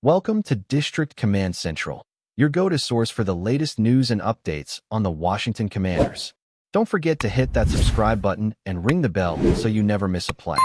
Welcome to District Command Central, your go-to source for the latest news and updates on the Washington Commanders. Don't forget to hit that subscribe button and ring the bell so you never miss a play.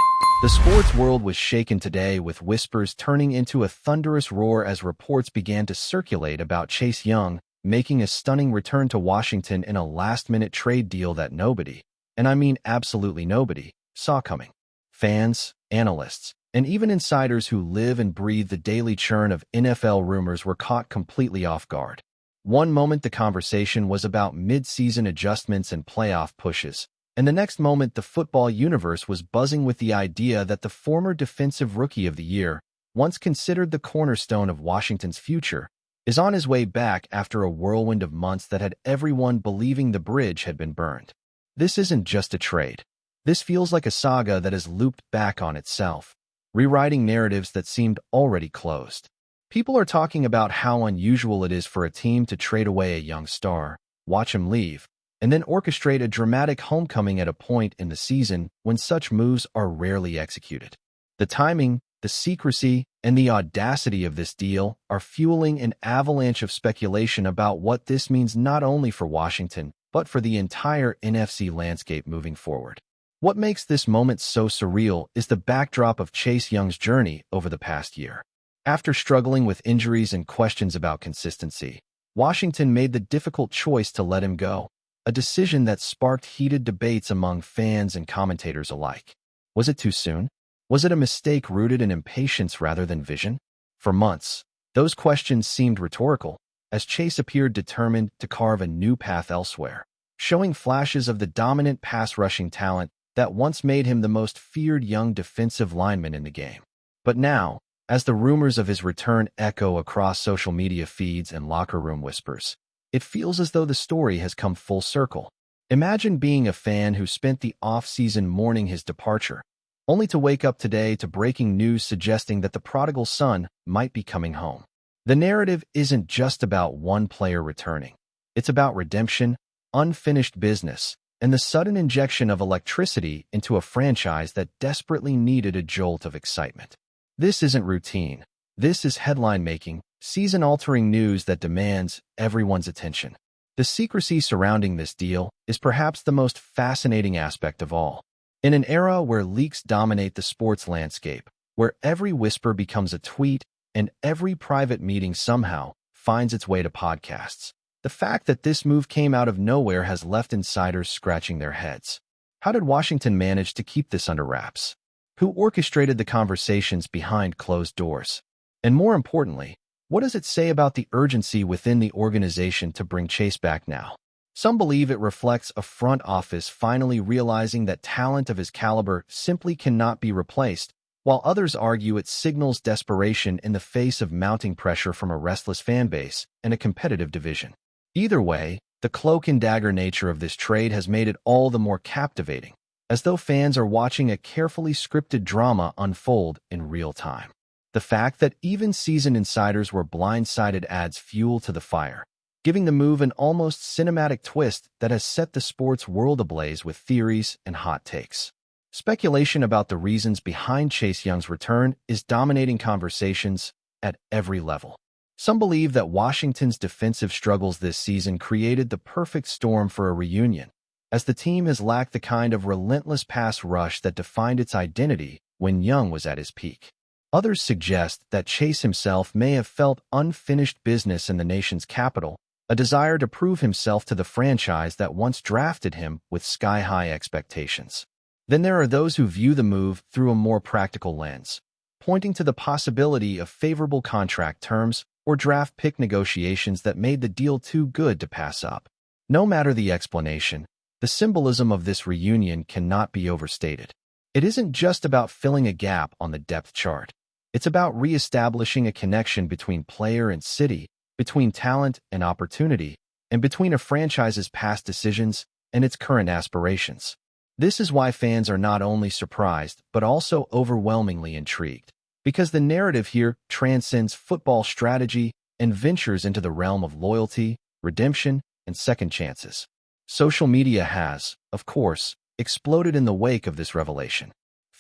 The sports world was shaken today, with whispers turning into a thunderous roar as reports began to circulate about Chase Young making a stunning return to Washington in a last-minute trade deal that nobody, and I mean absolutely nobody, saw coming. Fans, analysts, and even insiders who live and breathe the daily churn of NFL rumors were caught completely off guard. One moment the conversation was about mid-season adjustments and playoff pushes, and the next moment the football universe was buzzing with the idea that the former Defensive Rookie of the Year, once considered the cornerstone of Washington's future, is on his way back after a whirlwind of months that had everyone believing the bridge had been burned. This isn't just a trade. This feels like a saga that has looped back on itself, rewriting narratives that seemed already closed. People are talking about how unusual it is for a team to trade away a young star, watch him leave, and then orchestrate a dramatic homecoming at a point in the season when such moves are rarely executed. The timing, the secrecy, and the audacity of this deal are fueling an avalanche of speculation about what this means not only for Washington, but for the entire NFC landscape moving forward. What makes this moment so surreal is the backdrop of Chase Young's journey over the past year. After struggling with injuries and questions about consistency, Washington made the difficult choice to let him go, a decision that sparked heated debates among fans and commentators alike. Was it too soon? Was it a mistake rooted in impatience rather than vision? For months, those questions seemed rhetorical, as Chase appeared determined to carve a new path elsewhere, showing flashes of the dominant pass-rushing talent that once made him the most feared young defensive lineman in the game. But now, as the rumors of his return echo across social media feeds and locker room whispers, it feels as though the story has come full circle. Imagine being a fan who spent the off-season mourning his departure, only to wake up today to breaking news suggesting that the prodigal son might be coming home. The narrative isn't just about one player returning. It's about redemption, unfinished business, and the sudden injection of electricity into a franchise that desperately needed a jolt of excitement. This isn't routine. This is headline-making, season-altering news that demands everyone's attention. The secrecy surrounding this deal is perhaps the most fascinating aspect of all. In an era where leaks dominate the sports landscape, where every whisper becomes a tweet and every private meeting somehow finds its way to podcasts, the fact that this move came out of nowhere has left insiders scratching their heads. How did Washington manage to keep this under wraps? Who orchestrated the conversations behind closed doors? And more importantly, what does it say about the urgency within the organization to bring Chase back now? Some believe it reflects a front office finally realizing that talent of his caliber simply cannot be replaced, while others argue it signals desperation in the face of mounting pressure from a restless fan base and a competitive division. Either way, the cloak-and-dagger nature of this trade has made it all the more captivating, as though fans are watching a carefully scripted drama unfold in real time. The fact that even seasoned insiders were blindsided adds fuel to the fire, giving the move an almost cinematic twist that has set the sports world ablaze with theories and hot takes. Speculation about the reasons behind Chase Young's return is dominating conversations at every level. Some believe that Washington's defensive struggles this season created the perfect storm for a reunion, as the team has lacked the kind of relentless pass rush that defined its identity when Young was at his peak. Others suggest that Chase himself may have felt unfinished business in the nation's capital, a desire to prove himself to the franchise that once drafted him with sky-high expectations. Then there are those who view the move through a more practical lens, pointing to the possibility of favorable contract terms or draft pick negotiations that made the deal too good to pass up. No matter the explanation, the symbolism of this reunion cannot be overstated. It isn't just about filling a gap on the depth chart. It's about re-establishing a connection between player and city, between talent and opportunity, and between a franchise's past decisions and its current aspirations. This is why fans are not only surprised, but also overwhelmingly intrigued, because the narrative here transcends football strategy and ventures into the realm of loyalty, redemption, and second chances. Social media has, of course, exploded in the wake of this revelation.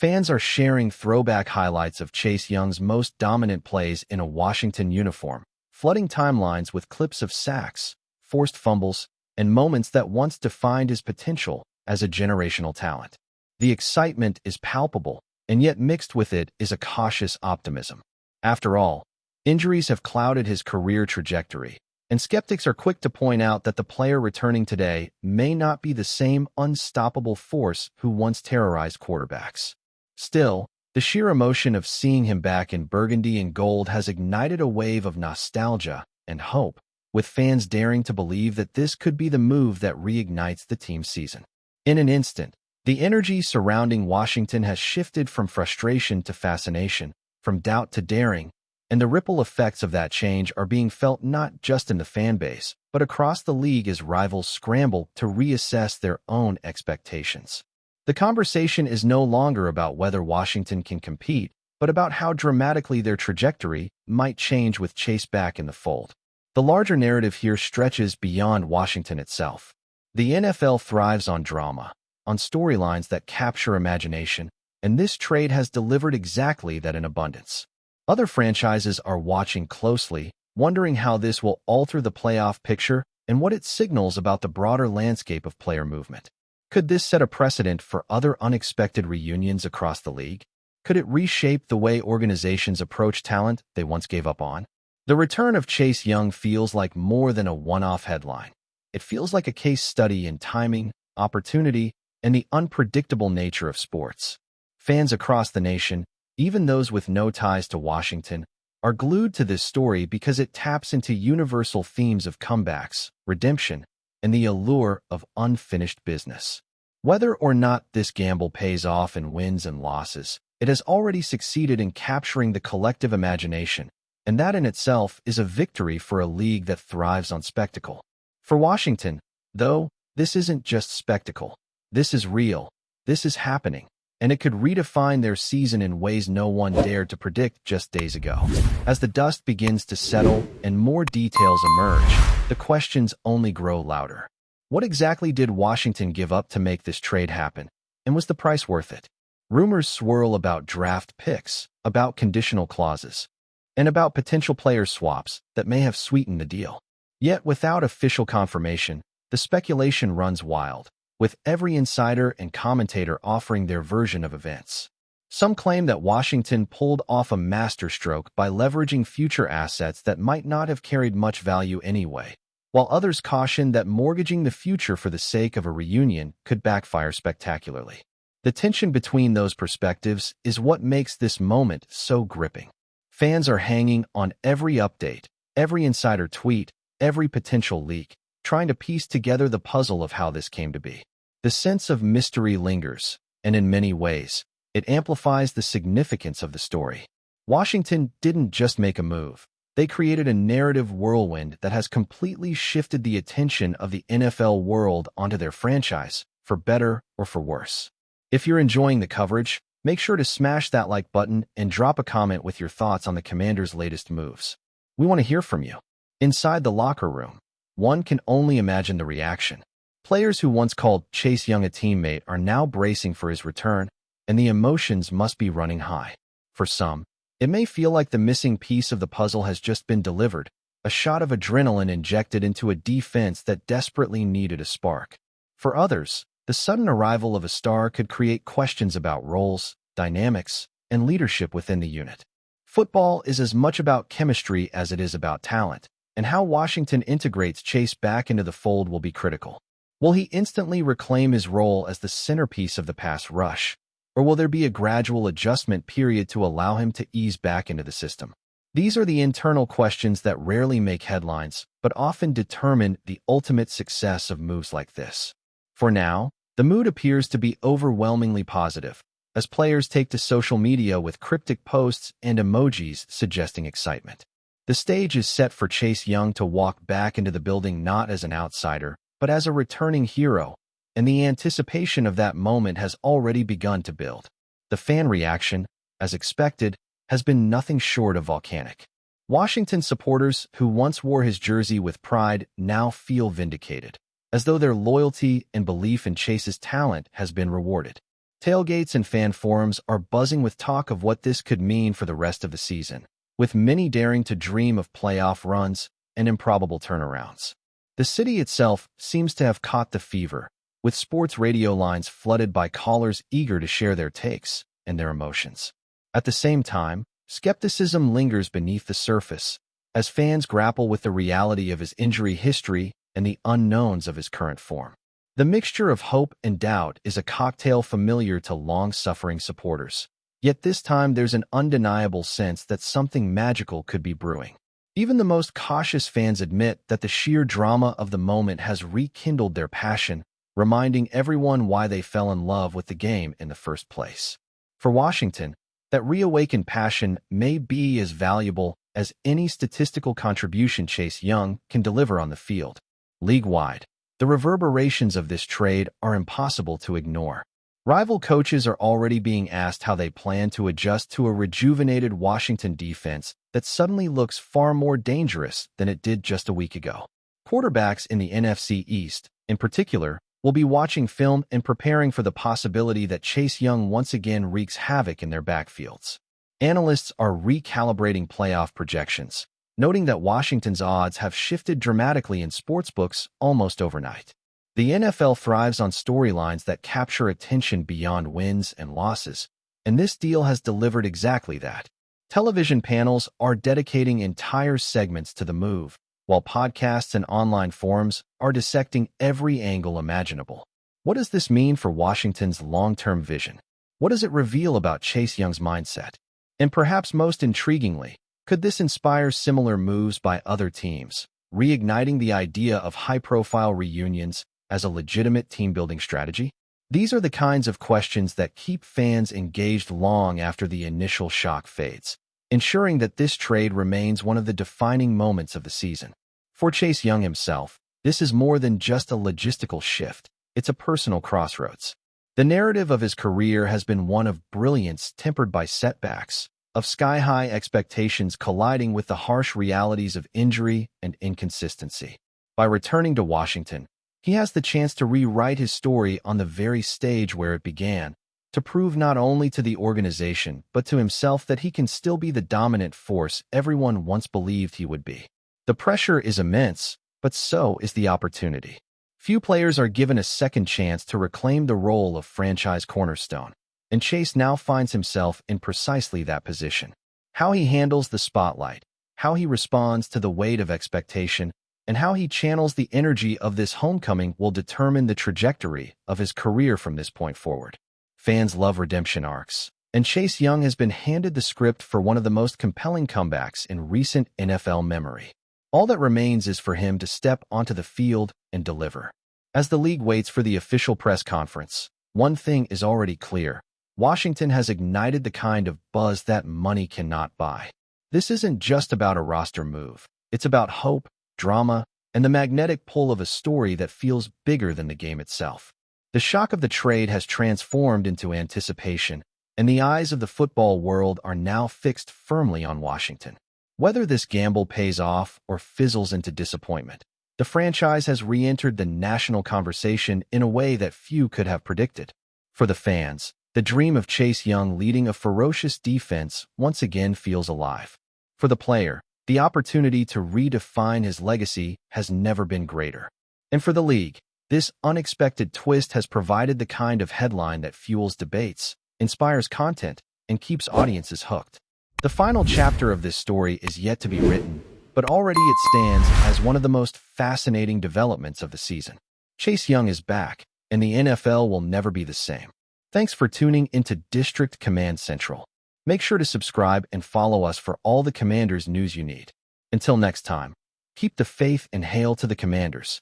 Fans are sharing throwback highlights of Chase Young's most dominant plays in a Washington uniform, flooding timelines with clips of sacks, forced fumbles, and moments that once defined his potential as a generational talent. The excitement is palpable, and yet mixed with it is a cautious optimism. After all, injuries have clouded his career trajectory, and skeptics are quick to point out that the player returning today may not be the same unstoppable force who once terrorized quarterbacks. Still, the sheer emotion of seeing him back in burgundy and gold has ignited a wave of nostalgia and hope, with fans daring to believe that this could be the move that reignites the team's season. In an instant, the energy surrounding Washington has shifted from frustration to fascination, from doubt to daring, and the ripple effects of that change are being felt not just in the fan base, but across the league as rivals scramble to reassess their own expectations. The conversation is no longer about whether Washington can compete, but about how dramatically their trajectory might change with Chase back in the fold. The larger narrative here stretches beyond Washington itself. The NFL thrives on drama, on storylines that capture imagination, and this trade has delivered exactly that in abundance. Other franchises are watching closely, wondering how this will alter the playoff picture and what it signals about the broader landscape of player movement. Could this set a precedent for other unexpected reunions across the league? Could it reshape the way organizations approach talent they once gave up on? The return of Chase Young feels like more than a one-off headline. It feels like a case study in timing, opportunity, and the unpredictable nature of sports. Fans across the nation, even those with no ties to Washington, are glued to this story because it taps into universal themes of comebacks, redemption, and the allure of unfinished business. Whether or not this gamble pays off in wins and losses, it has already succeeded in capturing the collective imagination, and that in itself is a victory for a league that thrives on spectacle. For Washington, though, this isn't just spectacle. This is real. This is happening. And it could redefine their season in ways no one dared to predict just days ago. As the dust begins to settle and more details emerge, the questions only grow louder. What exactly did Washington give up to make this trade happen? And was the price worth it? Rumors swirl about draft picks, about conditional clauses, and about potential player swaps that may have sweetened the deal. Yet without official confirmation, the speculation runs wild, with every insider and commentator offering their version of events. Some claim that Washington pulled off a masterstroke by leveraging future assets that might not have carried much value anyway, while others caution that mortgaging the future for the sake of a reunion could backfire spectacularly. The tension between those perspectives is what makes this moment so gripping. Fans are hanging on every update, every insider tweet, every potential leak, trying to piece together the puzzle of how this came to be. The sense of mystery lingers, and in many ways, it amplifies the significance of the story. Washington didn't just make a move. They created a narrative whirlwind that has completely shifted the attention of the NFL world onto their franchise, for better or for worse. If you're enjoying the coverage, make sure to smash that like button and drop a comment with your thoughts on the Commanders' latest moves. We want to hear from you. Inside the locker room, one can only imagine the reaction. Players who once called Chase Young a teammate are now bracing for his return, and the emotions must be running high. For some, it may feel like the missing piece of the puzzle has just been delivered, a shot of adrenaline injected into a defense that desperately needed a spark. For others, the sudden arrival of a star could create questions about roles, dynamics, and leadership within the unit. Football is as much about chemistry as it is about talent, and how Washington integrates Chase back into the fold will be critical. Will he instantly reclaim his role as the centerpiece of the pass rush, or will there be a gradual adjustment period to allow him to ease back into the system? These are the internal questions that rarely make headlines, but often determine the ultimate success of moves like this. For now, the mood appears to be overwhelmingly positive, as players take to social media with cryptic posts and emojis suggesting excitement. The stage is set for Chase Young to walk back into the building not as an outsider, but as a returning hero, and the anticipation of that moment has already begun to build. The fan reaction, as expected, has been nothing short of volcanic. Washington supporters who once wore his jersey with pride now feel vindicated, as though their loyalty and belief in Chase's talent has been rewarded. Tailgates and fan forums are buzzing with talk of what this could mean for the rest of the season, with many daring to dream of playoff runs and improbable turnarounds. The city itself seems to have caught the fever, with sports radio lines flooded by callers eager to share their takes and their emotions. At the same time, skepticism lingers beneath the surface, as fans grapple with the reality of his injury history and the unknowns of his current form. The mixture of hope and doubt is a cocktail familiar to long-suffering supporters. Yet this time there's an undeniable sense that something magical could be brewing. Even the most cautious fans admit that the sheer drama of the moment has rekindled their passion, reminding everyone why they fell in love with the game in the first place. For Washington, that reawakened passion may be as valuable as any statistical contribution Chase Young can deliver on the field. League-wide, the reverberations of this trade are impossible to ignore. Rival coaches are already being asked how they plan to adjust to a rejuvenated Washington defense that suddenly looks far more dangerous than it did just a week ago. Quarterbacks in the NFC East, in particular, will be watching film and preparing for the possibility that Chase Young once again wreaks havoc in their backfields. Analysts are recalibrating playoff projections, noting that Washington's odds have shifted dramatically in sportsbooks almost overnight. The NFL thrives on storylines that capture attention beyond wins and losses, and this deal has delivered exactly that. Television panels are dedicating entire segments to the move, while podcasts and online forums are dissecting every angle imaginable. What does this mean for Washington's long-term vision? What does it reveal about Chase Young's mindset? And perhaps most intriguingly, could this inspire similar moves by other teams, reigniting the idea of high-profile reunions as a legitimate team-building strategy? These are the kinds of questions that keep fans engaged long after the initial shock fades, ensuring that this trade remains one of the defining moments of the season. For Chase Young himself, this is more than just a logistical shift. It's a personal crossroads. The narrative of his career has been one of brilliance tempered by setbacks, of sky-high expectations colliding with the harsh realities of injury and inconsistency. By returning to Washington, he has the chance to rewrite his story on the very stage where it began, to prove not only to the organization but to himself that he can still be the dominant force everyone once believed he would be. The pressure is immense, but so is the opportunity. Few players are given a second chance to reclaim the role of franchise cornerstone, and Chase now finds himself in precisely that position. How he handles the spotlight, how he responds to the weight of expectation, and how he channels the energy of this homecoming will determine the trajectory of his career from this point forward. Fans love redemption arcs, and Chase Young has been handed the script for one of the most compelling comebacks in recent NFL memory. All that remains is for him to step onto the field and deliver. As the league waits for the official press conference, one thing is already clear. Washington has ignited the kind of buzz that money cannot buy. This isn't just about a roster move. It's about hope, drama, and the magnetic pull of a story that feels bigger than the game itself. The shock of the trade has transformed into anticipation, and the eyes of the football world are now fixed firmly on Washington. Whether this gamble pays off or fizzles into disappointment, the franchise has re-entered the national conversation in a way that few could have predicted. For the fans, the dream of Chase Young leading a ferocious defense once again feels alive. For the player, the opportunity to redefine his legacy has never been greater. And for the league, this unexpected twist has provided the kind of headline that fuels debates, inspires content, and keeps audiences hooked. The final chapter of this story is yet to be written, but already it stands as one of the most fascinating developments of the season. Chase Young is back, and the NFL will never be the same. Thanks for tuning into District Command Central. Make sure to subscribe and follow us for all the Commanders news you need. Until next time, keep the faith and hail to the Commanders.